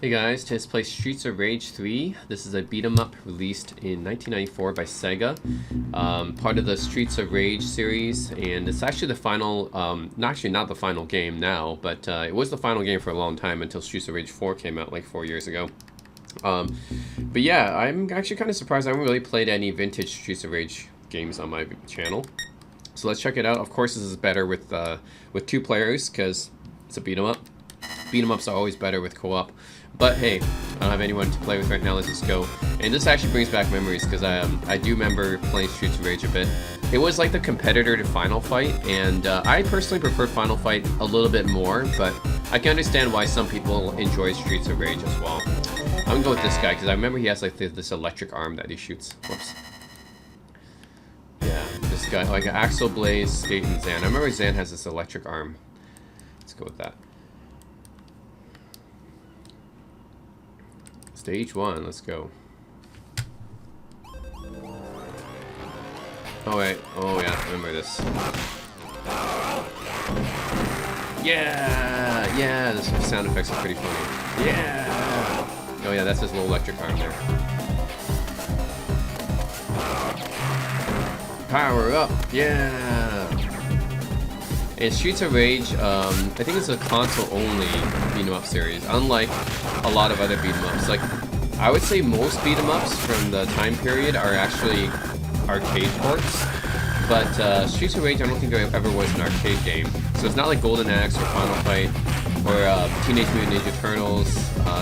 Hey guys, let's play Streets of Rage 3. This is a beat 'em up released in 1994 by Sega, part of the Streets of Rage series, and it's actually the final, actually not the final game now, but it was the final game for a long time until Streets of Rage 4 came out like 4 years ago. But yeah, I'm actually kind of surprised I haven't really played any vintage Streets of Rage games on my channel. So let's check it out. Of course, this is better with 2 players because it's a beat 'em up. Beat 'em ups are always better with co-op. But hey, I don't have anyone to play with right now, let's just go. And this actually brings back memories because I do remember playing Streets of Rage a bit. It was like the competitor to Final Fight, and I personally prefer Final Fight a little bit more, but I can understand why some people enjoy Streets of Rage as well. I'm gonna go with this guy because I remember he has like this electric arm that he shoots. Whoops. Yeah, this guy, like Axel, Blaze, Skate, and Zan. I remember Zan has this electric arm. Let's go with that. Stage 1, let's go. Oh wait, oh yeah, I remember this. Yeah, yeah, the sound effects are pretty funny. Yeah! Oh yeah, that's his little electric arm there. Power up, yeah! And Streets of Rage, I think it's a console-only beat-em-up series, unlike a lot of other beat-em-ups. Like, I would say most beat-em-ups from the time period are actually arcade ports, but Streets of Rage I don't think there ever was an arcade game. So it's not like Golden Axe or Final Fight or Teenage Mutant Ninja Turtles.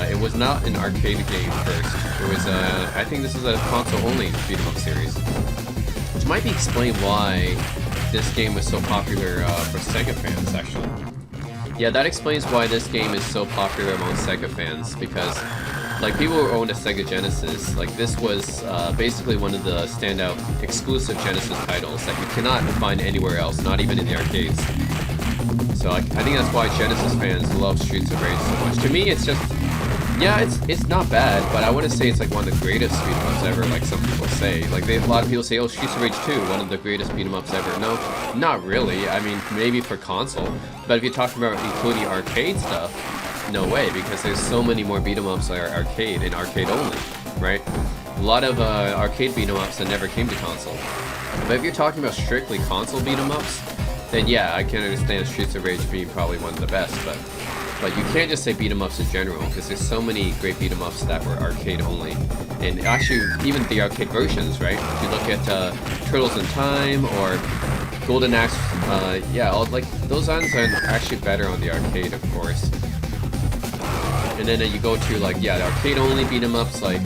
It was not an arcade game first. It was, I think this is a console-only beat-em-up series. Which might be explained why this game was so popular for Sega fans, actually. Yeah, that explains why this game is so popular among Sega fans, because like people who owned a Sega Genesis, like this was basically one of the standout exclusive Genesis titles that you cannot find anywhere else, not even in the arcades. So I think that's why Genesis fans love Streets of Rage so much. To me, it's just, yeah, it's not bad, but I wouldn't say it's like one of the greatest beat-em-ups ever, like some people say. Like a lot of people say, oh, Streets of Rage 2, one of the greatest beat-em-ups ever. No, not really. I mean, maybe for console, but if you're talking about including arcade stuff, no way, because there's so many more beat-em-ups that are arcade and arcade only, right? A lot of arcade beat-em-ups that never came to console. But if you're talking about strictly console beat-em-ups, then yeah, I can understand Streets of Rage being probably one of the best, but you can't just say beat-em-ups in general, because there's so many great beat-em-ups that were arcade only. And actually, even the arcade versions, right? If you look at Turtles in Time or Golden Axe, yeah, like those ones are actually better on the arcade, of course. And then you go to like, yeah, the arcade only beat-em-ups like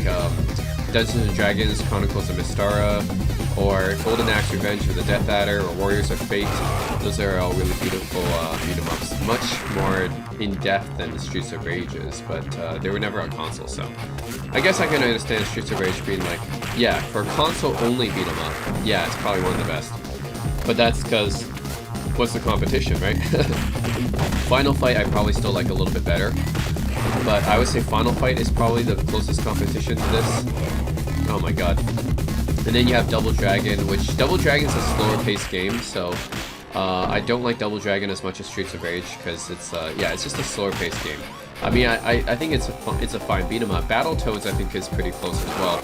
Dungeons & Dragons, Chronicles of Mystara, or Golden Axe Revenge of the Death Adder, or Warriors of Fate. Those are all really beautiful beat-em-ups. Much more in-depth than the Streets of Rage is, but they were never on console, so I guess I can understand Streets of Rage being like, yeah, for console-only beat-em-up, yeah, it's probably one of the best. But that's because, what's the competition, right? Final Fight I probably still like a little bit better, but I would say Final Fight is probably the closest competition to this. Oh my god. And then you have Double Dragon, which Double Dragon's a slower paced game, so I don't like Double Dragon as much as Streets of Rage, because it's yeah, it's just a slower paced game. I mean, I think it's a fine beat 'em up. Battletoads I think is pretty close as well.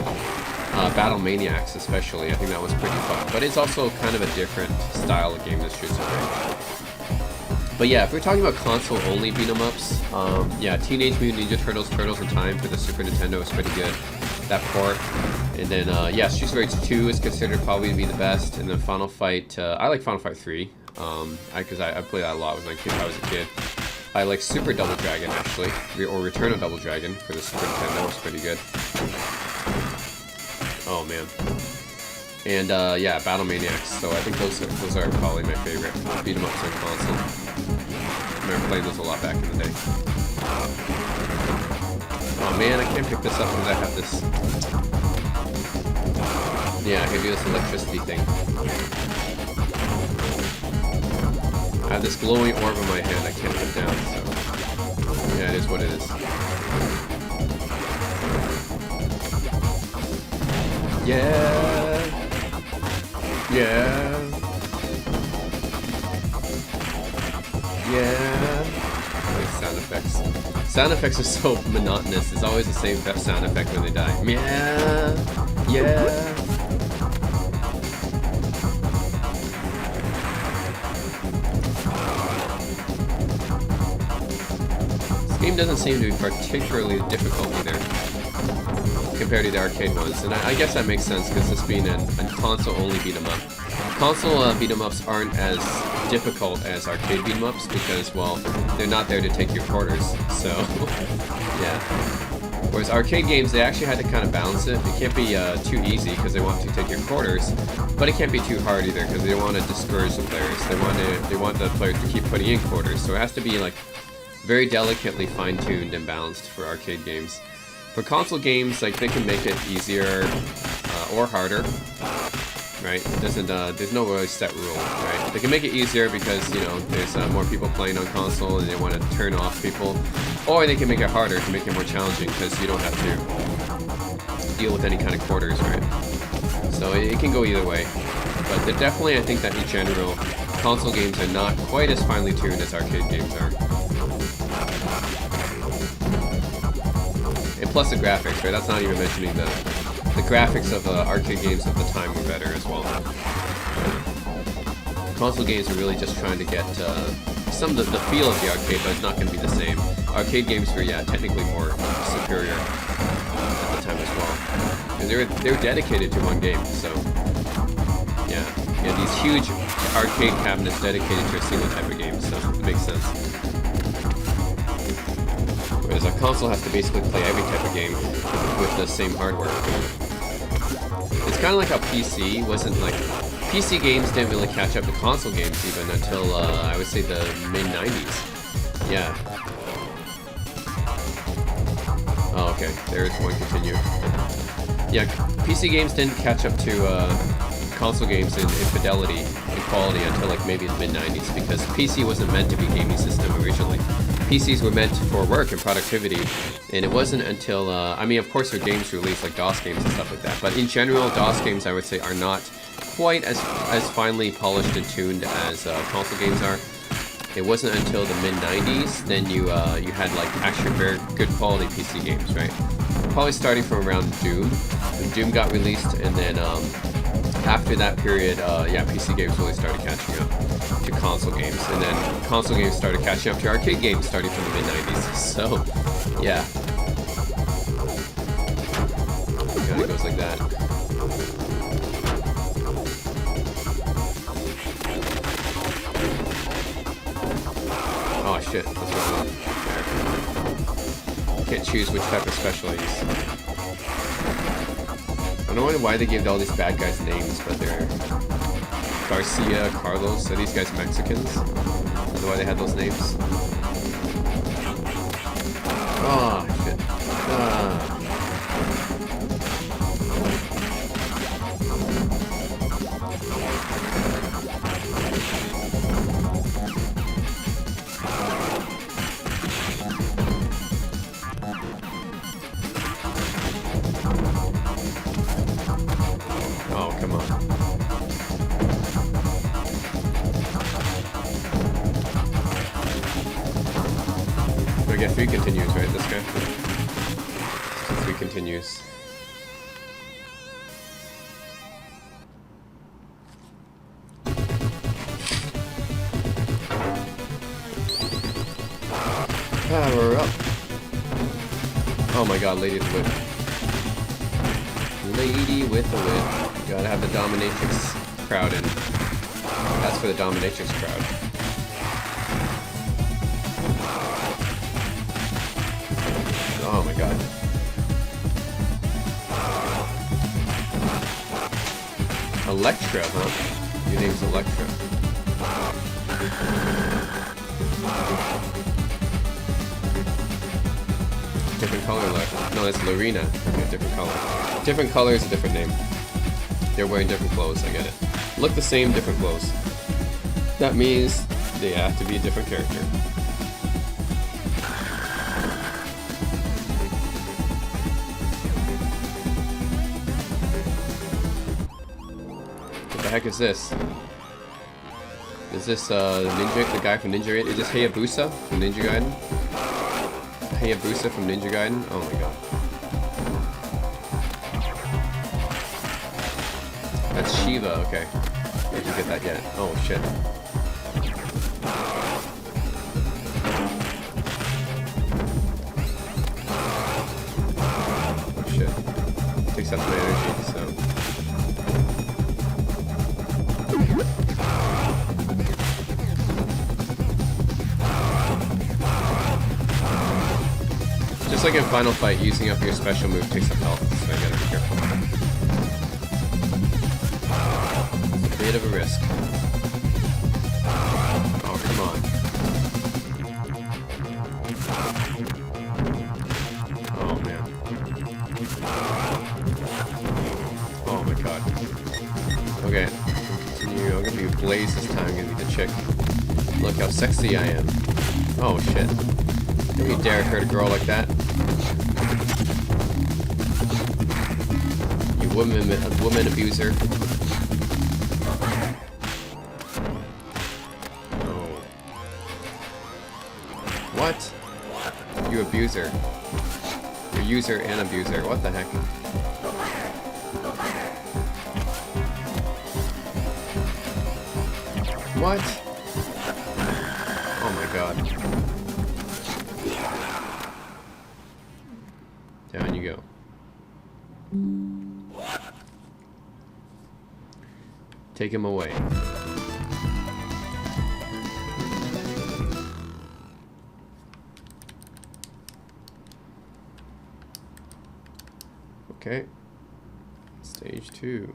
Battle Maniacs especially, I think that was pretty fun. But it's also kind of a different style of game than Streets of Rage. But yeah, if we're talking about console-only beat-em-ups, yeah, Teenage Mutant Ninja Turtles, Turtles in Time for the Super Nintendo is pretty good. That port. And then, yeah, Streets of Rage 2 is considered probably to be the best. And then Final Fight, I like Final Fight 3, because I played that a lot when I was a kid. I like Super Double Dragon, actually, or Return of Double Dragon for the Super Nintendo, was pretty good. Oh, man. And, yeah, Battle Maniacs, so I think those are probably my favorite beat-em-ups on console. I remember playing those a lot back in the day. Oh man, I can't pick this up because I have this. Yeah, I can do this electricity thing. I have this glowing orb in my hand I can't put down, so yeah, it is what it is. Yeah. Yeah. Yeah. Nice sound effect. effects. Sound effects are so monotonous. It's always the same sound effect when they die. Yeah, yeah. This game doesn't seem to be particularly difficult either, compared to the arcade ones, and I guess that makes sense because this being a console-only beat 'em up. Console beat 'em ups aren't as difficult as arcade beat 'em ups because, well, they're not there to take your quarters. So, yeah. Whereas arcade games, they actually had to kind of balance it. It can't be too easy because they want to take your quarters, but it can't be too hard either because they don't want to discourage the players. They want the players to keep putting in quarters. So it has to be like very delicately fine-tuned and balanced for arcade games. For console games, like they can make it easier or harder. Right? It doesn't. There's no really set rule, right? They can make it easier because, you know, there's more people playing on console and they want to turn off people, or they can make it harder to make it more challenging because you don't have to deal with any kind of quarters, right? So it can go either way. But definitely, I think that in general, console games are not quite as finely tuned as arcade games are. And plus the graphics, right? That's not even mentioning the graphics of arcade games of the time were better as well. Console games are really just trying to get some of the feel of the arcade, but it's not going to be the same. Arcade games were, yeah, technically more superior at the time as well. And they were dedicated to one game, so yeah, these huge arcade cabinets dedicated to a single type of game, so it makes sense. Whereas a console has to basically play every type of game with the same hardware. It's kind of like how PC wasn't like... PC games didn't really catch up to console games even until, I would say, the mid-90s. Yeah. Oh, okay. There's one continue. Yeah, PC games didn't catch up to console games in fidelity and quality until like maybe the mid-90s because PC wasn't meant to be a gaming system originally. PCs were meant for work and productivity, and it wasn't until, I mean, of course there are games released like DOS games and stuff like that, but in general, DOS games, I would say, are not quite as finely polished and tuned as console games are. It wasn't until the mid-90s, then you had like actually very good quality PC games, right? Probably starting from around Doom. When Doom got released, and then after that period, yeah, PC games really started catching up to console games, and then console games started catching up to arcade games starting from the mid-90s. So, yeah. It kind of goes like that. Oh shit, that's wrong. Can't choose which type of special I use. I don't know why they gave all these bad guys names, but they're Garcia, Carlos. Are these guys Mexicans? That's why they had those names. Oh shit. Oh, come on. I get 3 continues, right, this guy? 3 continues. Power up! Oh my god, Lady with the Whip. Lady with the Whip. You gotta have the Dominatrix crowd in. That's for the Dominatrix crowd. Oh my god. Electra, huh? Your name's Electra. Different color, no, that's Lorena. Okay, different color. Different color is a different name. They're wearing different clothes, I get it. Look the same, different clothes. That means they have to be a different character. What the heck is this? Is this Ninja, the guy from Ninja Gaiden? Is this Hayabusa from Ninja Gaiden? Hayabusa from Ninja Gaiden? Oh my god. That's Shiva, okay. Didn't get that yet. Oh shit. Oh shit. Takes up my energy, so. Just like in Final Fight, using up your special move takes up health, so I gotta be careful. It's a bit of a risk. Oh, come on. Oh, man. Oh, my god. Okay. Continue. I'm gonna be Blaze this time. I'm gonna be the chick. Look how sexy I am. Oh, shit. Don't you dare hurt a girl like that. You woman abuser. Oh. What? You abuser. You're user and abuser. What the heck? What? Oh my god. Down you go. Take him away. Okay. Stage 2.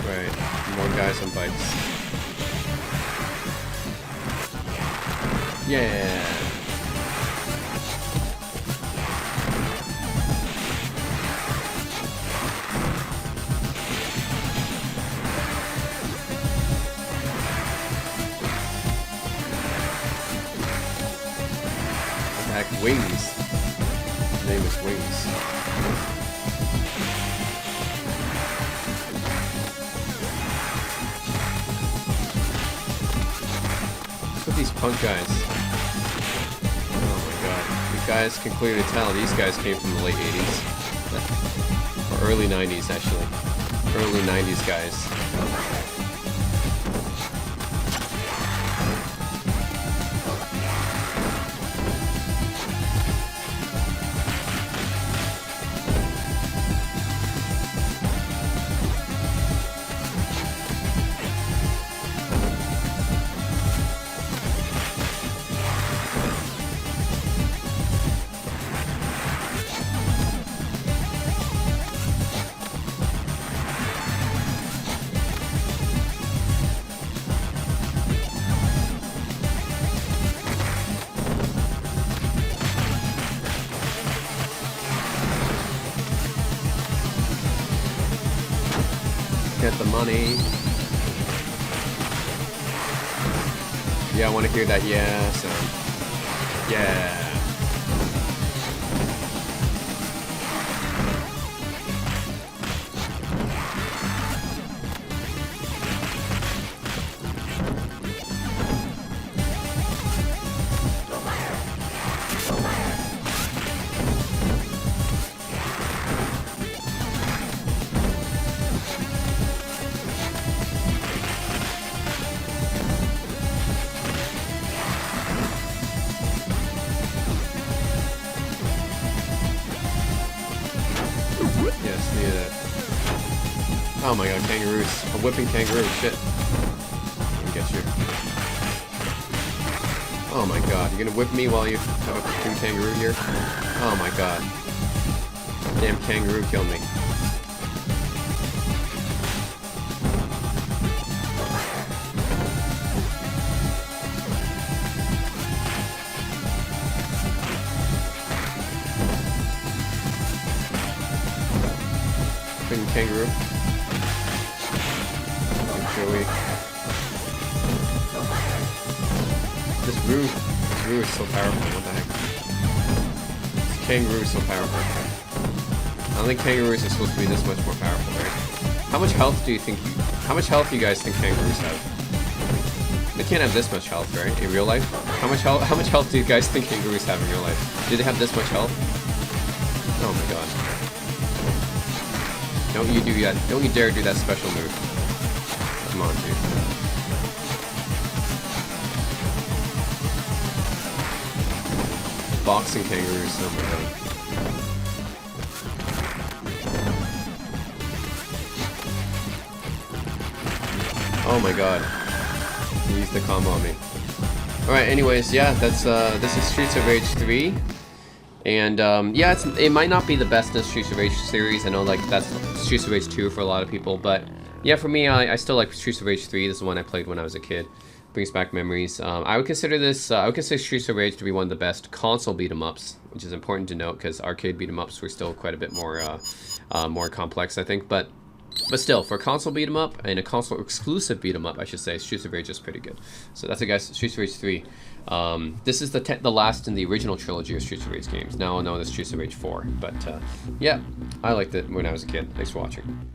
Right. More guys on bikes. Yeah. Wings. His name is Wings. What's with these punk guys? Oh my god. You guys can clearly tell these guys came from the late 80s. Or early 90s, actually. Early 90s guys. Get the money. Yeah, I want to hear that yeah sound. Yeah. Yes, needed that. Oh my god, kangaroos. A whipping kangaroo, shit. I'll get you. Oh my god, you're gonna whip me while you have a freaking kangaroo here? Oh my god. Damn kangaroo killed me. Kangaroo. Joey. This Roo is so powerful, what the heck? This kangaroo is so powerful. I don't think kangaroos are supposed to be this much more powerful, right? How much health do you think how much health do you guys think kangaroos have? They can't have this much health, right? In real life? How much health do you guys think kangaroos have in real life? Do they have this much health? Oh my god. Don't you do that. Don't you dare do that special move. Come on, dude. Boxing kangaroos, oh my god. Oh my god. He used the combo on me. Alright, anyways, yeah, that's this is Streets of Rage 3. And yeah, it might not be the best in the Streets of Rage series. I know like that's Streets of Rage 2 for a lot of people, but yeah, for me, I still like Streets of Rage 3. This is the one I played when I was a kid. Brings back memories. I would consider this, I would consider Streets of Rage to be one of the best console beat-em-ups, which is important to note because arcade beat-em-ups were still quite a bit more more complex, I think. But still, for a console beat 'em up and a console exclusive beat 'em up, I should say, Streets of Rage is pretty good. So that's it, guys. Streets of Rage 3. This is the last in the original trilogy of Streets of Rage games. Now known as Streets of Rage 4. But yeah, I liked it when I was a kid. Thanks for watching.